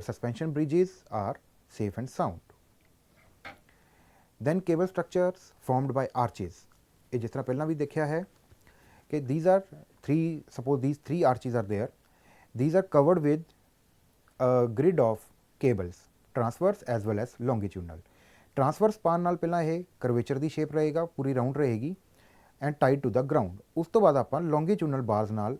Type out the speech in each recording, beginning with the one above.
suspension bridges are safe and sound. Then cable structures formed by arches. ये जिस तरह पहला भी देखा है कि these are three, suppose these three arches are there, these are covered with a grid of cables, transverse as well as longitudinal. Transverse पान नाल पहला ਇਹ ਕਰਵੇਚਰ ਦੀ ਸ਼ੇਪ ਰਹੇਗਾ, ਪੂਰੀ ਰਾਉਂਡ ਰਹੇਗੀ and tied to the ground. ਉਸ ਤੋਂ ਬਾਅਦ ਆਪਾਂ ਲੌਂਗੀਚੂਡਨਲ ਬਾਰਸ ਨਾਲ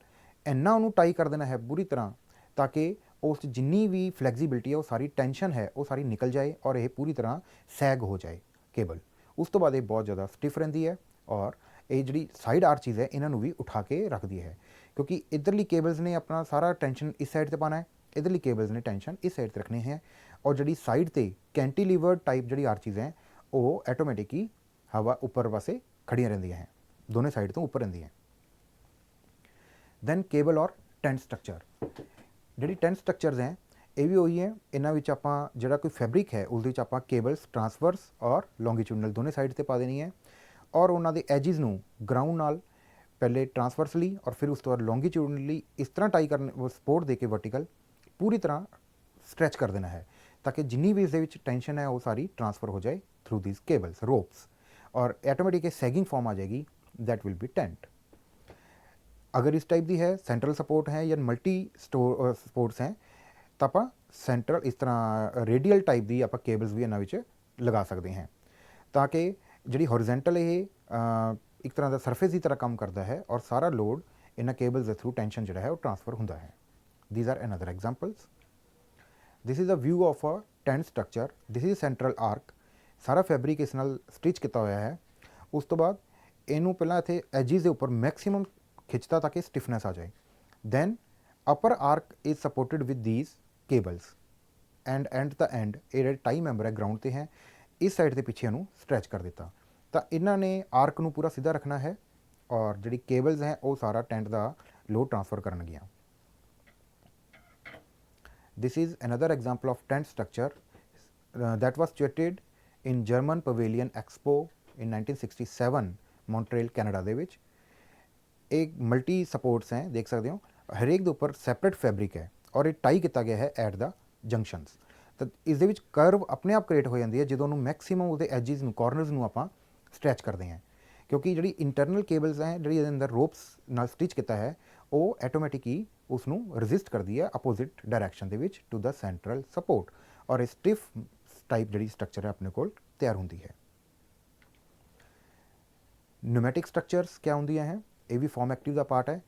ਇੰਨਾ ਉਹਨੂੰ ਟਾਈ ਕਰ ਦੇਣਾ ਹੈ ਪੂਰੀ ਤਰ੍ਹਾਂ ਤਾਂ ਕਿ ਉਸ 'ਚ ਜਿੰਨੀ ਵੀ ਫਲੈਕਸੀਬਿਲਿਟੀ ਹੈ, ਉਹ ਸਾਰੀ ਟੈਂਸ਼ਨ ਹੈ, ਉਹ ਸਾਰੀ ਨਿਕਲ ਜਾਏ ਔਰ ਇਹ ਪੂਰੀ ਤਰ੍ਹਾਂ ਸੈਗ ਹੋ ਜਾਏ ਕੇਬਲ। ਉਸ ਤੋਂ ਬਾਅਦ ਇਹ ਬਹੁਤ ਜ਼ਿਆਦਾ ਸਟਿਫ ਰਹਿੰਦੀ ਹੈ ਔਰ ਇਹ ਜਿਹੜੀ ਸਾਈਡ ਆਰਚੀਜ਼ ਹੈ ਇਹਨਾਂ ਨੂੰ ਵੀ ਉਠਾ ਕੇ ਰੱਖਦੀ ਹੈ, ਕਿਉਂਕਿ ਇੱਧਰਲੀ ਕੇਬਲਸ ਨੇ ਆਪਣਾ ਸਾਰਾ ਟੈਂਸ਼ਨ ਇਸ ਸਾਈਡ 'ਤੇ ਪਾਉਣਾ ਹੈ, ਇੱਧਰਲੀ ਕੇਬਲਸ ਨੇ ਟੈਂਸ਼ਨ ਇਸ ਸਾਈਡ 'ਤੇ ਰੱਖਣੀ ਹੈ ਔਰ ਜਿਹੜੀ ਸਾਈਡ 'ਤੇ ਕੈਂਟੀਲੀਵਰਡ ਟਾਈਪ ਜਿਹੜੀ ਆਰਚੀਜ਼ ਹੈ ਉਹ ਆਟੋਮੈਟਿਕ ਹੀ ਹਵਾ ਉੱਪਰ ਪਾਸੇ ਖੜੀਆਂ ਰਹਿੰਦੀਆਂ ਹੈ, ਦੋਨੇ ਸਾਈਡ ਤੋਂ ਉੱਪਰ ਰਹਿੰਦੀਆਂ। ਦੈਨ ਕੇਬਲ ਔਰ ਟੈਂਟ ਸਟਰਕਚਰ। ਜਿਹੜੀ ਟੈਂਟ ਸਟਰਕਚਰਸ ਹੈ ਇਹ ਵੀ ਉਹੀ ਹੈ, ਇਹਨਾਂ ਵਿੱਚ ਆਪਾਂ ਜਿਹੜਾ ਕੋਈ ਫੈਬਰਿਕ ਹੈ ਉਸ ਦੇ ਵਿੱਚ ਆਪਾਂ ਕੇਬਲਸ ਟਰਾਂਸਵਰਸ ਔਰ ਲੌਂਗੀਚੂਡਨਲ ਦੋਨੇ ਸਾਈਡ 'ਤੇ ਪਾ ਦੇਣੀ ਹੈ ਔਰ ਉਹਨਾਂ ਦੇ ਐਜਿਸ ਨੂੰ ਗਰਾਊਂਡ ਨਾਲ ਪਹਿਲੇ ਟਰਾਂਸਵਰਸਲੀ ਔਰ ਫਿਰ ਉਸ ਤੋਂ ਬਾਅਦ ਲੌਂਗੀਚੂਡਨਲੀ ਇਸ ਤਰ੍ਹਾਂ ਟਾਈ ਕਰਨ, ਸਪੋਰਟ ਦੇ ਕੇ ਵਰਟੀਕਲ ਪੂਰੀ ਤਰ੍ਹਾਂ ਸਟ੍ਰੈਚ ਕਰ ਦੇਣਾ ਹੈ ਤਾਂ ਕਿ ਜਿੰਨੀ ਵੀ ਇਸ ਦੇ ਵਿੱਚ ਟੈਂਸ਼ਨ ਹੈ ਉਹ ਸਾਰੀ ਟਰਾਂਸਫਰ ਹੋ ਜਾਏ ਥਰੂ ਦਿਸ ਕੇਬਲਸ ਰੋਪਸ और ऑटोमेटिक सैगिंग फॉर्म आ जाएगी, दैट विल बी टेंट। अगर इस टाइप की है सेंट्रल सपोर्ट है या मल्टी सपोर्ट्स हैं तो आप सेंट्रल इस तरह रेडियल टाइप की आप केबल्स भी इन्होंने लगा सकते हैं ताकि जी हॉरिजेंटल ये एक तरह का सरफेस की तरह काम करता है और सारा लोड इन्होंने केबल्स के थ्रू टेंशन जो है वो ट्रांसफर होता है। These are another examples. This is a view of a tent structure. This is central arch, सारा फैब्रिक इस नाल स्टिच किया होया है। उस तो बाद इनू पहला इत्थे एजिज के उपर मैक्सीमम खिंचता ताकि स्टिफनेस आ जाए। Then upper arch is supported with these cables and the end ये टाई मैंबर है ग्राउंड ते हैं इस साइड के पिछे इनू स्ट्रैच कर दिता तो इन्होंने आर्क नू पूरा सीधा रखना है और जी केबल्स हैं वो सारा टेंट का लोड ट्रांसफर करनगियां। This is another example of tent structure that was situated in German pavilion expo in 1967 Montreal Canada दे विच। एक मल्टी सपोर्ट्स हैं, देख सकते हो हरेक के उपर सैपरेट फैब्रिक है और ये टाई किया गया है एट द जंक्शनस। तो इस दे विच कर्व अपने आप क्रिएट हो जाती है जो मैक्सीमम उसके एजिज कॉर्नरस में आप स्ट्रैच करते हैं, क्योंकि जी इंटरनल केबल्स हैं जी अंदर रोप्स नाल स्टिच किया है वो ऑटोमैटिक ही उसनू रजिस्ट करती है अपोजिट डायरैक्शन के टू द सेंट्रल सपोर्ट और स्टिफ टाइप जी स्ट्रक्चर है अपने को तैयार होती है। न्यूमैटिक स्ट्रक्चर्स क्या होंगी हैं, ये भी फॉर्म एक्टिव का पार्ट है।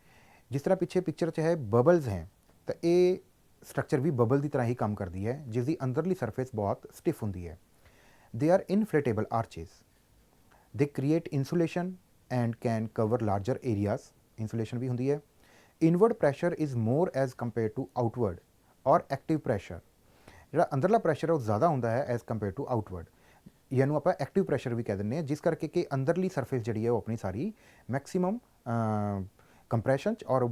जिस तरह पिछे पिक्चर च है बबल्स हैं तो ये स्ट्रक्चर भी बबल की तरह ही काम करती है जिसकी अंदरली सरफेस बहुत स्टिफ होंगी है। They are inflatable arches, they create insulation and can cover larger areas. Insulation भी होंगी है। Inward pressure is more as compare to outward और एक्टिव प्रैशर जो अंदरला प्रैशर है वो ज़्यादा होंदा है एज़ कंपेयर टू आउटवर्ड, यानू आप एक्टिव प्रैशर भी कह दें जिस करके कि अंदरली सरफेस जी है वो अपनी सारी मैक्सीमम कंप्रैशन और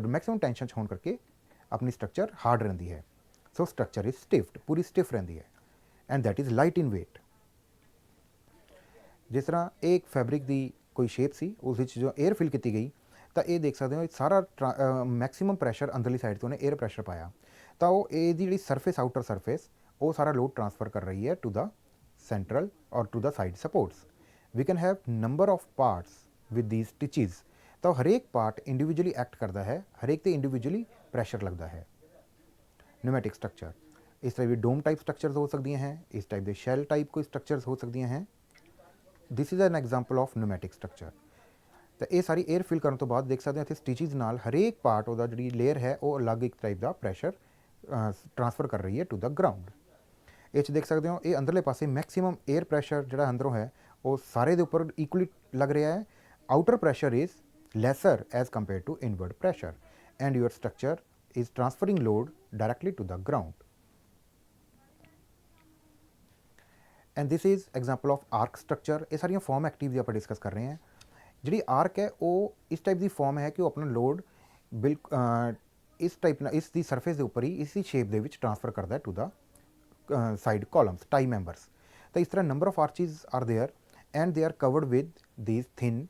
मैक्सीमम टेंशन होने करके अपनी स्ट्रक्चर हार्ड रही है। सो स्ट्रक्चर इज स्टिफ्ड, पूरी स्टिफ रही है and that is light in weight. जिस तरह एक फैब्रिक की कोई शेप सी उस जो एयर फिल की गई तो ये देख सकते हो सारा मैक्सीमम प्रैशर अंदरली साइड तो उन्हें एयर प्रैशर पाया तो वो जी सरफेस आउटर सरफेस वो सारा लोड ट्रांसफर कर रही है टू द सेंट्रल और to the side supports. We can have number of parts with these stitches, तो हर एक पार्ट इंडिविजुअली एक्ट करता है, हर एक ते इंडिविजुअली प्रैशर लगता है। न्यूमैटिक स्ट्रक्चर इस तरह भी डोम टाइप स्ट्रक्चर्स हो सकती हैं, इस टाइप के शैल टाइप कोई स्ट्रक्चर्स हो सकती हैं। This is an example of pneumatic structure. तो ये सारी एयर फिल करने तो बाद देख सकते हैं इतने स्टिचेस नाल हर एक पार्ट वो जी लेयर है वो अलग एक टाइप का प्रैशर ट्रांसफर कर रही है टू द ग्राउंड। ये देख सकते हो ये अंदरले पासे मैक्सीमम एयर प्रैशर जो अंदरों है वो सारे के उपर इक्वली लग रहा है। Outer pressure is lesser as compare to inward pressure and your structure is transferring load directly to the ground. And this is example of arch structure. ये सारिया फॉर्म एक्टिव आप डिस्कस कर रहे हैं। जी आर्क है वो इस टाइप की फॉर्म है कि वो अपना लोड बिल्कुल इस टाइप इसकी सरफेस के उपर ही इसी शेप के ट्रांसफर करता है to the side columns tie members. तो इस तरह number of arches are there and they are covered with these thin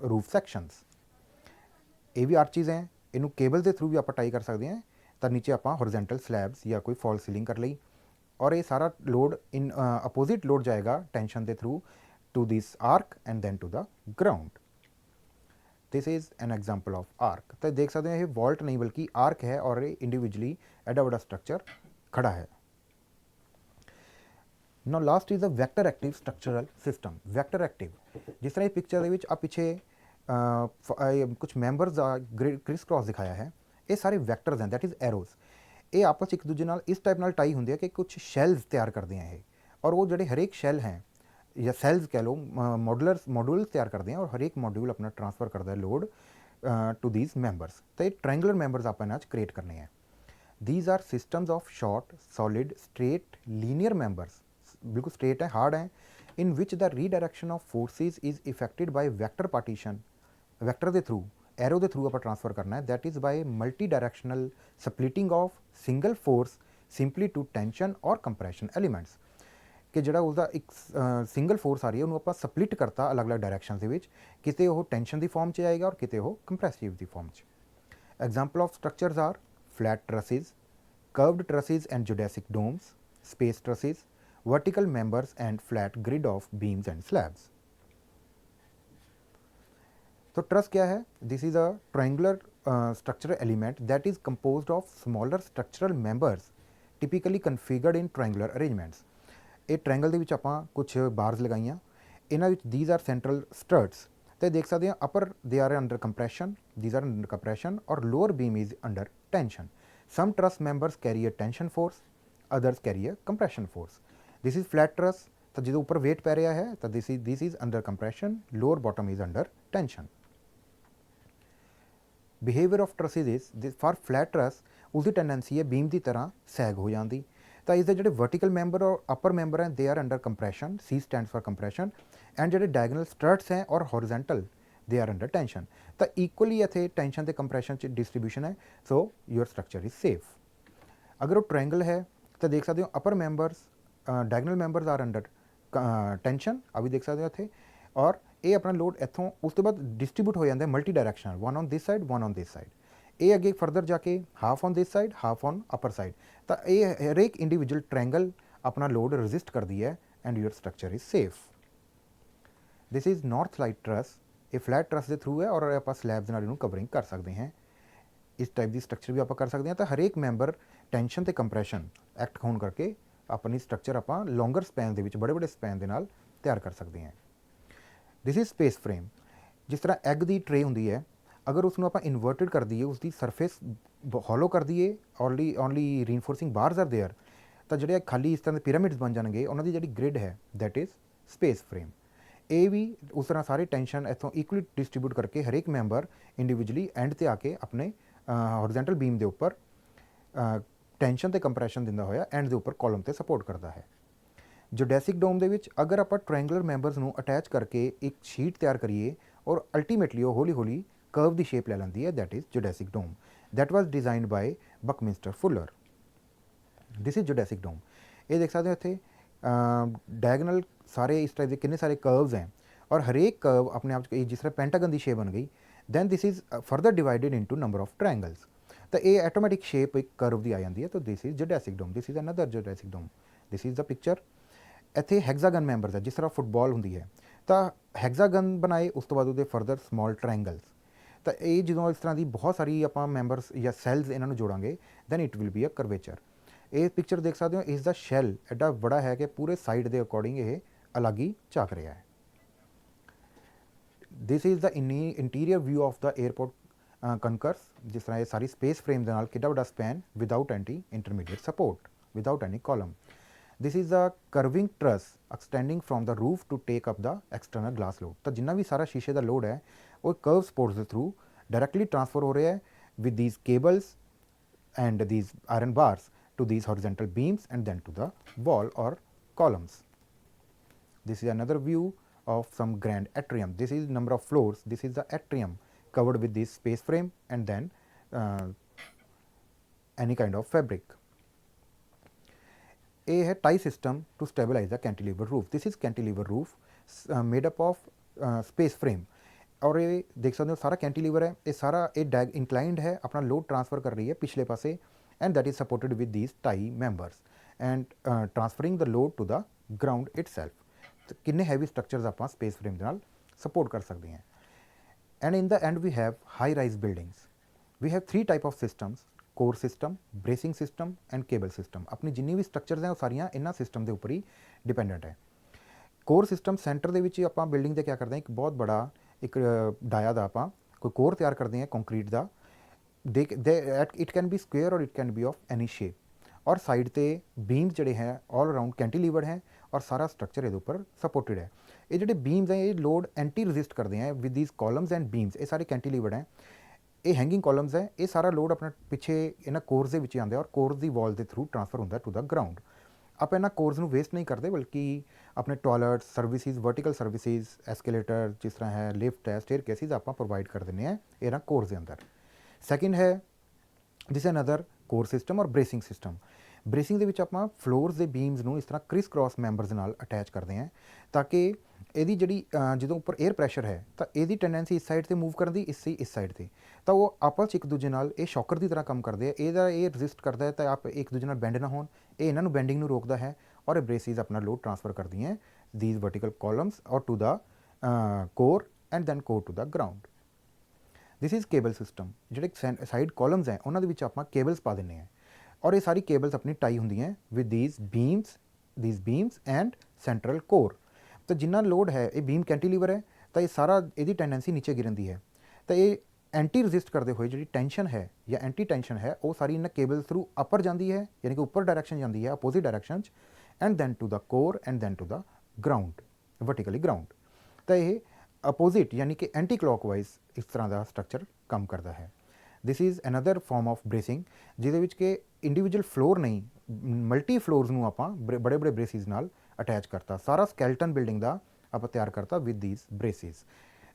roof sections. ये भी आर्चीज हैं, इनू केबल के थ्रू भी आप टाई कर सकते हैं ਤਾਂ ਨੀਚੇ ਆਪਾਂ ਹੋਰੀਜ਼ੋਨਟਲ ਸਲੈਬਸ ਜਾਂ ਕੋਈ ਫॉल सीलिंग कर ਲਈ और ये सारा लोड इन अपोजिट लोड जाएगा टेंशन के through to this arch and then to the ground. This is an example of arch. तो देख सकते हैं ये वॉल्ट नहीं बल्कि आर्क है और ये इंडिविजुअली एडा बड़ा स्ट्रक्चर खड़ा है। Now last is a vector active structural system. Vector active जिस तरह पिक्चर के आ पिछे कुछ मैंबरस क्रिस क्रॉस दिखाया है, ये सारे वैक्टर्स हैं, दैट इज़ एरोज। ये आपस एक दूजे नाल इस टाइप नाल टाई होंदी है कि कुछ शैल्स तैयार करते हैं ये, और वो जोड़े हरेक शैल हैं या सैल्स कह लो मॉड्यूल्स तैयार करते हैं और हर एक मॉड्यूल अपना ट्रांसफर करता है लोड टू दीज मैंबरस। तो ये ट्रायंगुलर मैंबरस आप क्रिएट करने हैं। These are systems of short solid straight linear members, बिल्कुल स्ट्रेट है, हार्ड है, in which the redirection of forces is effected by vector partition. Vector के थ्रू एरो के थ्रू आप ट्रांसफर करना है, that is by multi directional splitting of single force simply to tension और compression elements. कि जोड़ा उसका एक सिंगल फोर्स आ रही है उन्होंने आप सप्लिट करता अलग अलग डायरैक्शन के, किते वो टेंशन की फॉर्म च आएगा और किते वो कंप्रैसिव की फॉर्म च। Example of structures are flat trusses, curved trusses and geodesic domes, space trusses, vertical members and flat grid of beams and slabs. तो ट्रस क्या है? This is a triangular structural element that is composed of smaller structural members typically configured in triangular arrangements. ये triangle के विच आपां कुछ bars लगाइयां, इन्हां विच दीज आर सेंट्रल स्टर्ट्स। तो देख सकते हैं upper they are under कंप्रैशन, these are under compression, और lower beam is under tension. Some truss members carry a tension force, others carry a compression force. This is flat truss, तो जो ऊपर weight पै रहा है तो this is under compression, lower bottom is under tension. Behaviour of trusses is for flat truss उसकी टेंडेंसी है बीम की तरह सैग हो जाती। तो इसके जो वर्टिकल मैंबर और अपर मैंबर हैं they are under compression, C stands for compression, and जो डायगनल स्ट्रट्स हैं और horizontal they are under tension. तो इक्वली इतने टेंशन तो कंप्रैशन डिस्ट्रीब्यूशन है, so your structure is safe. अगर वो ट्रायंगल है तो देख सकते हो upper members diagonal members are under tension, अभी देख सकते हो इतने, और ये अपना लोड इतों उस तो बाद डिस्ट्रीब्यूट हो जाता है multi directional, one on this side one on this side. ये अगे फर्दर जाके half on this side half on upper side. तो ये हर एक इंडिविजुअल ट्रायंगल अपना लोड रजिस्ट करती है and your structure is safe. This is north light truss, ये फ्लैट ट्रस के थ्रू है और आप स्लैब्स नाल कवरिंग कर सकते हैं। इस टाइप की स्ट्रक्चर भी आप कर सकते हैं। तो हर एक मैंबर टेंशन तो कंप्रैशन एक्ट होने करके अपनी स्ट्रक्चर आप लॉन्गर स्पैन के बड़े बड़े स्पैन के नाल तैयार कर सकते हैं। This is space frame. जिस तरह एग की ट्रे होंगी है, अगर उसको आप इन्वर्टिड कर दीए, उसकी सरफेस हॉलो कर दीए, only reinforcing bars are there, तो जोड़े खाली इस तरह के पिरामिड्स बन जाएंगे, उन्होंने जी ग्रिड है दैट इज़ स्पेस फ्रेम। ये भी उस तरह सारे टेंशन इतों इक्वली डिस्ट्रीब्यूट करके हर एक मैंबर इंडिविजुअली एंड ते आके अपने हॉरिजेंटल बीम के उपर टेंशन तो कंप्रैशन दिंदा होया एंड के उपर कॉलम से सपोर्ट करता है। जियोडेसिक डोम के विच अगर आप ट्रायंगुलर मैंबर्स को अटैच करके एक शीट तैयार करिए और अल्टीमेटली वो हौली हौली कर्व की शेप ले लेंदी है, that is geodesic dome, that was designed by Buckminster Fuller. This is geodesic dome. ये देख सकते हो इतने डायगनल सारे इस टाइप के कितने सारे कर्व्स हैं और हर एक कर्व अपने आप जिस तरह पेंटागन की शेप बन गई, then this is further divided into number of triangles. तो ये ऑटोमैटिक शेप एक कर्व की आ जाती है। तो this is geodesic dome, this is another geodesic dome. This is the picture. इतने हैग्जागन मैंबर्स है, जिस तरह फुटबॉल होंगी है, तो हैग्जागन बनाए उस तो बाद उसके फर्दर स्मॉल ट्रायंगल्स। तो ये जो इस तरह की बहुत सारी आप मैंबर्स या सैल्स इन्हों जोड़ांगे then it will be a curvature. ये पिक्चर देख सकते हो, इसका शैल एडा बड़ा है कि पूरे साइड के अकॉर्डिंग ये अलग ही झाक रहा है। This is the interior view of the airport concourse. जिस तरह ये सारी स्पेस फ्रेम के नाल कितना बड़ा span without any intermediate support, without any column. This is a curving truss extending from the roof to take up the external glass load. तो जिन्ना भी सारा शीशे का लोड है वो कर्व सपोर्ट्स के थ्रू डायरैक्टली ट्रांसफर हो रहा है with these cables and these iron bars to these horizontal beams and then to the wall or columns. This is another view of some grand atrium. This is number of floors. This is the atrium covered with this space frame and then any kind of fabric. A है tie system to stabilize the cantilever roof. This is cantilever roof made up of space frame. और ये देख सकते हो सारा cantilever है, ये सारा ये इंक्लाइंड है, अपना लोड ट्रांसफ़र कर रही है पिछले पासे and that is supported with these tie members and transferring the load to the ground itself. तो किन्ने हैवी स्ट्रक्चर्स ਆਪਾਂ स्पेस फ्रेम ਦੇ ਨਾਲ सपोर्ट कर सकते हैं. And in the end we have high rise buildings. We have three type of systems: core system, bracing system and cable system. अपनी जिन्नी भी स्ट्रक्चर्स हैं ਉਹ ਸਾਰੀਆਂ ਇਹਨਾਂ ਸਿਸਟਮ ਦੇ ਉੱਪਰ ਹੀ ਡਿਪੈਂਡੈਂਟ ਹੈ. ਕੋਰ ਸਿਸਟਮ ਸੈਂਟਰ ਦੇ ਵਿੱਚ ਆਪਾਂ ਬਿਲਡਿੰਗ ਦੇ ਕੀ ਕਰਦੇ ਹਾਂ, ਇੱਕ ਬਹੁਤ ਬੜਾ ਇੱਕ ਡਾਇਆ ਦਾ ਆਪਾਂ ਕੋਈ ਕੋਰ ਤਿਆਰ ਕਰਦੇ ਹਾਂ ਕੰਕਰੀਟ ਦਾ. It can be square or it can be of any shape, ਔਰ ਸਾਈਡ ਤੇ ਬੀਮਸ ਜਿਹੜੇ ਹੈ ਆਲ ਅਰਾਊਂਡ ਕੈਂਟੀਲੀਵਰਡ ਹੈ ਔਰ ਸਾਰਾ ਸਟਰਕਚਰ ਇਹਦੇ ਉੱਪਰ ਸਪੋਰਟਡ ਹੈ. ਇਹ ਜਿਹੜੇ ਬੀਮਸ ਹੈ ਇਹ ਲੋਡ ਐਂਟੀ ਰesiस्ट ਕਰਦੇ हैं with these columns and beams. ਇਹ ਸਾਰੇ ਕੈਂਟੀਲੀਵਰਡ ਹੈ, ਇਹ ਹੈਂਗਿੰਗ ਕॉलम्स ਹੈ. ਇਹ ਸਾਰਾ ਲੋਡ ਆਪਣਾ ਪਿੱਛੇ ਇਹਨਾਂ ਕੋਰਸ ਦੇ ਵਿੱਚ ਆਉਂਦਾ ਔਰ ਕੋਰਸ ਦੀ ਵਾਲ ਦੇ ਥਰੂ ਟ੍ਰਾਂਸਫਰ ਹੁੰਦਾ ਟੂ ਦਾ ਗਰਾਊਂਡ. ਆਪਾਂ ਇਹਨਾਂ ਕੋਰਸ ਨੂੰ ਵੇਸਟ ਨਹੀਂ ਕਰਦੇ, ਬਲਕਿ ਆਪਣੇ ਟੋਇਲਟਸ ਸਰਵਿਸਿਜ਼, ਵਰਟੀਕਲ ਸਰਵਿਸਿਜ਼, ਐਸਕੇਲੇਟਰ ਜਿਸ ਤਰ੍ਹਾਂ ਹੈ, ਲਿਫਟ ਹੈ, ਸਟੇਅਰ ਕੇਸਿਸ ਆਪਾਂ ਪ੍ਰੋਵਾਈਡ ਕਰ ਦਿੰਦੇ ਹਾਂ ਇਹਨਾਂ ਕੋਰਸ ਦੇ ਅੰਦਰ. ਸੈਕਿੰਡ ਹੈ ਦਿਸ ਅਨਦਰ ਕੋਰ ਸਿਸਟਮ ਔਰ ਬ੍ਰੇਸਿੰਗ ਸਿਸਟਮ. ਬ੍ਰੇਸਿੰਗ ਦੇ ਵਿੱਚ ਆਪਾਂ ਫਲੋਰਸ ਦੇ ਬੀਮਸ ਨੂੰ ਇਸ ਤਰ੍ਹਾਂ ਕ੍ਰਿਸ ਕ੍ਰਾਸ ਮੈਂਬਰਸ ਨਾਲ ਅਟੈਚ ਕਰਦੇ ਹਾਂ ਤਾਂ ਕਿ ਇਹਦੀ ਜਿਹੜੀ ਜਦੋਂ ਉੱਪਰ 에ਅਰ ਪ੍ਰੈਸ਼ਰ ਹੈ ਤਾਂ ਇਹਦੀ ਟੈਂਡੈਂਸੀ ਇਸ ਸਾਈਡ 'ਤੇ ਮੂਵ ਕਰਨ ਦੀ, ਇਸ ਸਾਈਡ 'ਤੇ, ਤਾਂ ਉਹ ਆਪਸ 'ਚ ਇੱਕ ਦੂਜੇ ਨਾਲ ਇਹ ਸ਼ੌਕਰ ਦੀ ਤਰ੍ਹਾਂ ਕੰਮ ਕਰਦੇ ਆ. ਇਹ ਰesiस्ट ਕਰਦਾ ਹੈ ਤਾਂ ਆਪ ਇੱਕ ਦੂਜੇ ਨਾਲ ਬੈਂਡ ਨਾ ਹੋਣ, ਇਹ ਇਹਨਾਂ ਨੂੰ ਬੈਂਡਿੰਗ ਨੂੰ ਰੋਕਦਾ ਹੈ ਔਰ ਇਹ ਬ੍ਰੇਸਿਸ ਆਪਣਾ ਲੋਡ ਟ੍ਰਾਂਸਫਰ ਕਰਦੀਆਂ ਦੀਜ਼ ਵਰਟੀਕਲ ਕॉलम्स ਔਰ to the core and then core to the ground. This is cable system. ਜਿਹੜੇ ਸਾਈਡ ਕॉलम्स ਹੈ ਉਹਨਾਂ ਦੇ ਵਿੱਚ ਆਪਾਂ ਕੇਬਲਸ ਪਾ ਦਿੰਦੇ ਹਾਂ ਔਰ ਇਹ ਸਾਰੀ ਕੇਬਲਸ ਆਪਣੀ ਟਾਈ ਹੁੰਦੀਆਂ with these beams and central core. ਤਾਂ ਜਿੰਨਾ ਲੋਡ ਹੈ ਇਹ ਬੀਮ ਕੈਂਟੀਲੀਵਰ ਹੈ ਤਾਂ ਇਹ ਸਾਰਾ ਇਹਦੀ ਟੈਂਡੈਂਸੀ ਨੀਚੇ ਗਿਰਨ ਦੀ ਹੈ, ਤਾਂ ਇਹ ਐਂਟੀ ਰesiस्ट ਕਰਦੇ ਹੋਏ ਜਿਹੜੀ ਟੈਂਸ਼ਨ ਹੈ ਜਾਂ ਐਂਟੀ ਟੈਂਸ਼ਨ ਹੈ ਉਹ ਸਾਰੀ ਇਹਨਾਂ ਕੇਬਲ ਥਰੂ ਅਪਰ ਜਾਂਦੀ ਹੈ, ਯਾਨੀ ਕਿ ਉੱਪਰ ਡਾਇਰੈਕਸ਼ਨ ਜਾਂਦੀ ਹੈ ਅਪੋਜ਼ਿਟ ਡਾਇਰੈਕਸ਼ਨ 'ਚ, and then to the core and then to the ground, vertically ground. ਤਾਂ ਇਹ ਅਪੋਜ਼ਿਟ ਯਾਨੀ ਕਿ ਐਂਟੀ ਕਲੌਕਵਾਈਜ਼ ਇਸ ਤਰ੍ਹਾਂ ਦਾ ਸਟਰਕਚਰ ਕੰਮ ਕਰਦਾ ਹੈ. This is another form of bracing ਜਿਹਦੇ ਵਿੱਚ ਕਿ ਇੰਡੀਵਿਜੂਅਲ ਫਲੋਰ ਨਹੀਂ, ਮਲਟੀ ਫਲੋਰਸ ਨੂੰ ਆਪਾਂ ਬੜੇ ਬੜੇ ਬ੍ਰੇਸਿਸ ਨਾਲ ਅਟੈਚ ਕਰਤਾ. ਸਾਰਾ ਸਕੈਲਟਨ ਬਿਲਡਿੰਗ ਦਾ ਆਪਾਂ ਤਿਆਰ ਕਰਤਾ ਵਿਦ ਦੀਜ਼ ਬ੍ਰੇਸਿਸ.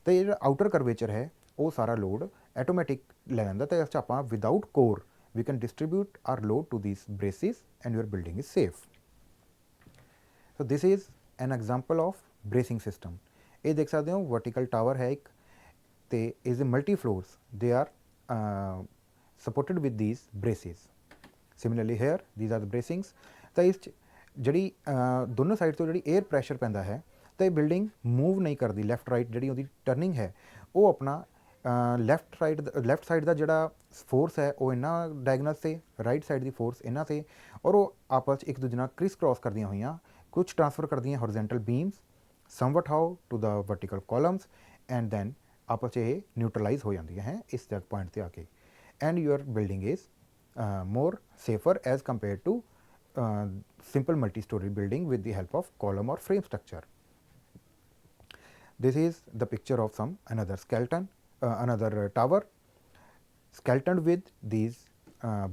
ਅਤੇ ਜਿਹੜਾ ਆਊਟਰ ਕਰਵੇਚਰ ਹੈ ਉਹ ਸਾਰਾ ਲੋਡ ਆਟੋਮੈਟਿਕ ਲੈ ਲੈਂਦਾ, ਅਤੇ ਇਸ 'ਚ ਆਪਾਂ without core we can distribute our load to these braces and your building is safe. So this is an example of bracing system. ਇਹ ਦੇਖ ਸਕਦੇ ਹੋ ਵਰਟੀਕਲ ਟਾਵਰ ਹੈ ਇੱਕ, ਅਤੇ ਇਸ ਦੇ multi floors they are supported with these braces. Similarly here these are the bracings. ਤਾਂ ਇਸ 'ਚ ਜਿਹੜੀ ਦੋਨੋਂ ਸਾਈਡ ਤੋਂ ਜਿਹੜੀ 에ਅਰ ਪ੍ਰੈਸ਼ਰ ਪੈਂਦਾ ਹੈ ਤਾਂ ਇਹ ਬਿਲਡਿੰਗ ਮੂਵ ਨਹੀਂ ਕਰਦੀ. ਲੈਫਟ ਰਾਈਟ ਜਿਹੜੀ ਉਹਦੀ ਟਰਨਿੰਗ ਹੈ ਉਹ ਆਪਣਾ ਲੈਫਟ ਸਾਈਡ ਦਾ ਜਿਹੜਾ ਫੋਰਸ ਹੈ ਉਹ ਇਹਨਾਂ ਡਾਇਗਨਲ 'ਤੇ, ਰਾਈਟ ਸਾਈਡ ਦੀ ਫੋਰਸ ਇਹਨਾਂ 'ਤੇ, ਔਰ ਉਹ ਆਪਸ 'ਚ ਇੱਕ ਦੂਜੇ ਨਾਲ ਕ੍ਰਿਸ ਕ੍ਰਾਸ ਕਰਦੀਆਂ ਹੋਈਆਂ ਕੁਝ ਟ੍ਰਾਂਸਫਰ ਕਰਦੀਆਂ horizontal beams somewhat how to the vertical columns and then ਆਪਸ 'ਚ ਇਹ ਨਿਊਟਰਲਾਈਜ਼ ਹੋ ਜਾਂਦੀਆਂ ਹੈ ਇਸ ਪੁਆਇੰਟ 'ਤੇ ਆ ਕੇ, and your building is more safer as compared to simple multi-story building with the help of column or frame structure. This is the picture of another skeleton, another tower skeletoned with these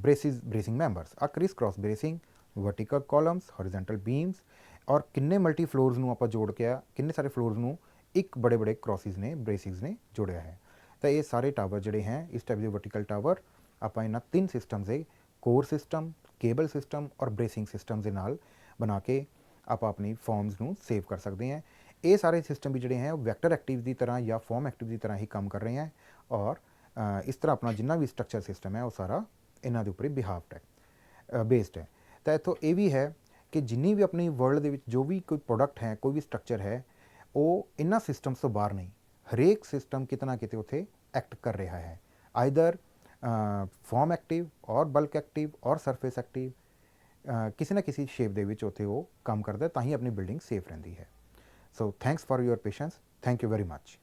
bracing members, a criss-cross bracing, vertical columns, horizontal beams, और किन्ने multi floors ਨੂੰ ਆਪਾਂ ਜੋੜ ਕੇ ਕਿੰਨੇ ਸਾਰੇ floors ਨੂੰ ਇੱਕ ਬੜੇ ਬੜੇ ਕ੍ਰੋਸਿਸ ਨੇ, ਬ੍ਰੇਸਿਸ ਨੇ ਜੋੜਿਆ ਹੈ. ਤਾਂ ਇਹ ਸਾਰੇ ਟਾਵਰ ਜਿਹੜੇ ਹੈ ਇਸ ਟਾਈਪ ਦੇ ਵਰਟੀਕਲ ਟਾਵਰ ਆਪਾਂ ਇਹਨਾਂ ਤਿੰਨ ਸਿਸਟਮਸ ਦੇ ਕੋਰ ਸਿਸਟਮ, ਕੇਬਲ ਸਿਸਟਮ ਔਰ ਬ੍ਰੇਸਿੰਗ ਸਿਸਟਮ ਦੇ ਨਾਲ ਬਣਾ ਕੇ ਆਪਾਂ ਆਪਣੀ ਫਾਰਮਸ ਨੂੰ ਸੇਵ ਕਰ ਸਕਦੇ ਹਾਂ. ਇਹ ਸਾਰੇ ਸਿਸਟਮ ਵੀ ਜਿਹੜੇ ਹੈ ਉਹ ਵੈਕਟਰ ਐਕਟਿਵ ਦੀ ਤਰ੍ਹਾਂ ਜਾਂ ਫਾਰਮ ਐਕਟਿਵ ਦੀ ਤਰ੍ਹਾਂ ਹੀ ਕੰਮ ਕਰ ਰਹੇ ਹੈ ਔਰ ਇਸ ਤਰ੍ਹਾਂ ਆਪਣਾ ਜਿੰਨਾ ਵੀ ਸਟਰਕਚਰ ਸਿਸਟਮ ਹੈ ਉਹ ਸਾਰਾ ਇਹਨਾਂ ਦੇ ਉੱਪਰ ਹੀ ਬਿਹਾਫਡ ਹੈ, ਬੇਸਡ ਹੈ. ਤਾਂ ਇੱਥੋਂ ਇਹ ਵੀ ਹੈ ਕਿ ਜਿੰਨੀ ਵੀ ਆਪਣੀ ਵਰਲਡ ਦੇ ਵਿੱਚ ਜੋ ਵੀ ਕੋਈ ਪ੍ਰੋਡਕਟ ਹੈ, ਕੋਈ ਵੀ ਸਟਰਕਚਰ ਹੈ, ਉਹ ਇਹਨਾਂ ਸਿਸਟਮਸ ਤੋਂ ਬਾਹਰ ਨਹੀਂ, ਹਰੇਕ ਸਿਸਟਮ ਕਿਤੇ ਨਾ ਕਿਤੇ ਉੱਥੇ ਐਕਟ ਕਰ ਰਿਹਾ ਹੈ, ਆਈਦਰ ਫਾਰਮ ਐਕਟਿਵ ਔਰ ਬਲਕ ਐਕਟਿਵ ਔਰ ਸਰਫੇਸ ਐਕਟਿਵ, ਕਿਸੇ ਨਾ ਕਿਸੇ ਸ਼ੇਪ ਦੇ ਵਿੱਚ ਉੱਥੇ ਉਹ ਕੰਮ ਕਰਦਾ, ਤਾਂ ਹੀ ਆਪਣੀ ਬਿਲਡਿੰਗ ਸੇਫ ਰਹਿੰਦੀ ਹੈ. So thanks for your patience. Thank you very much.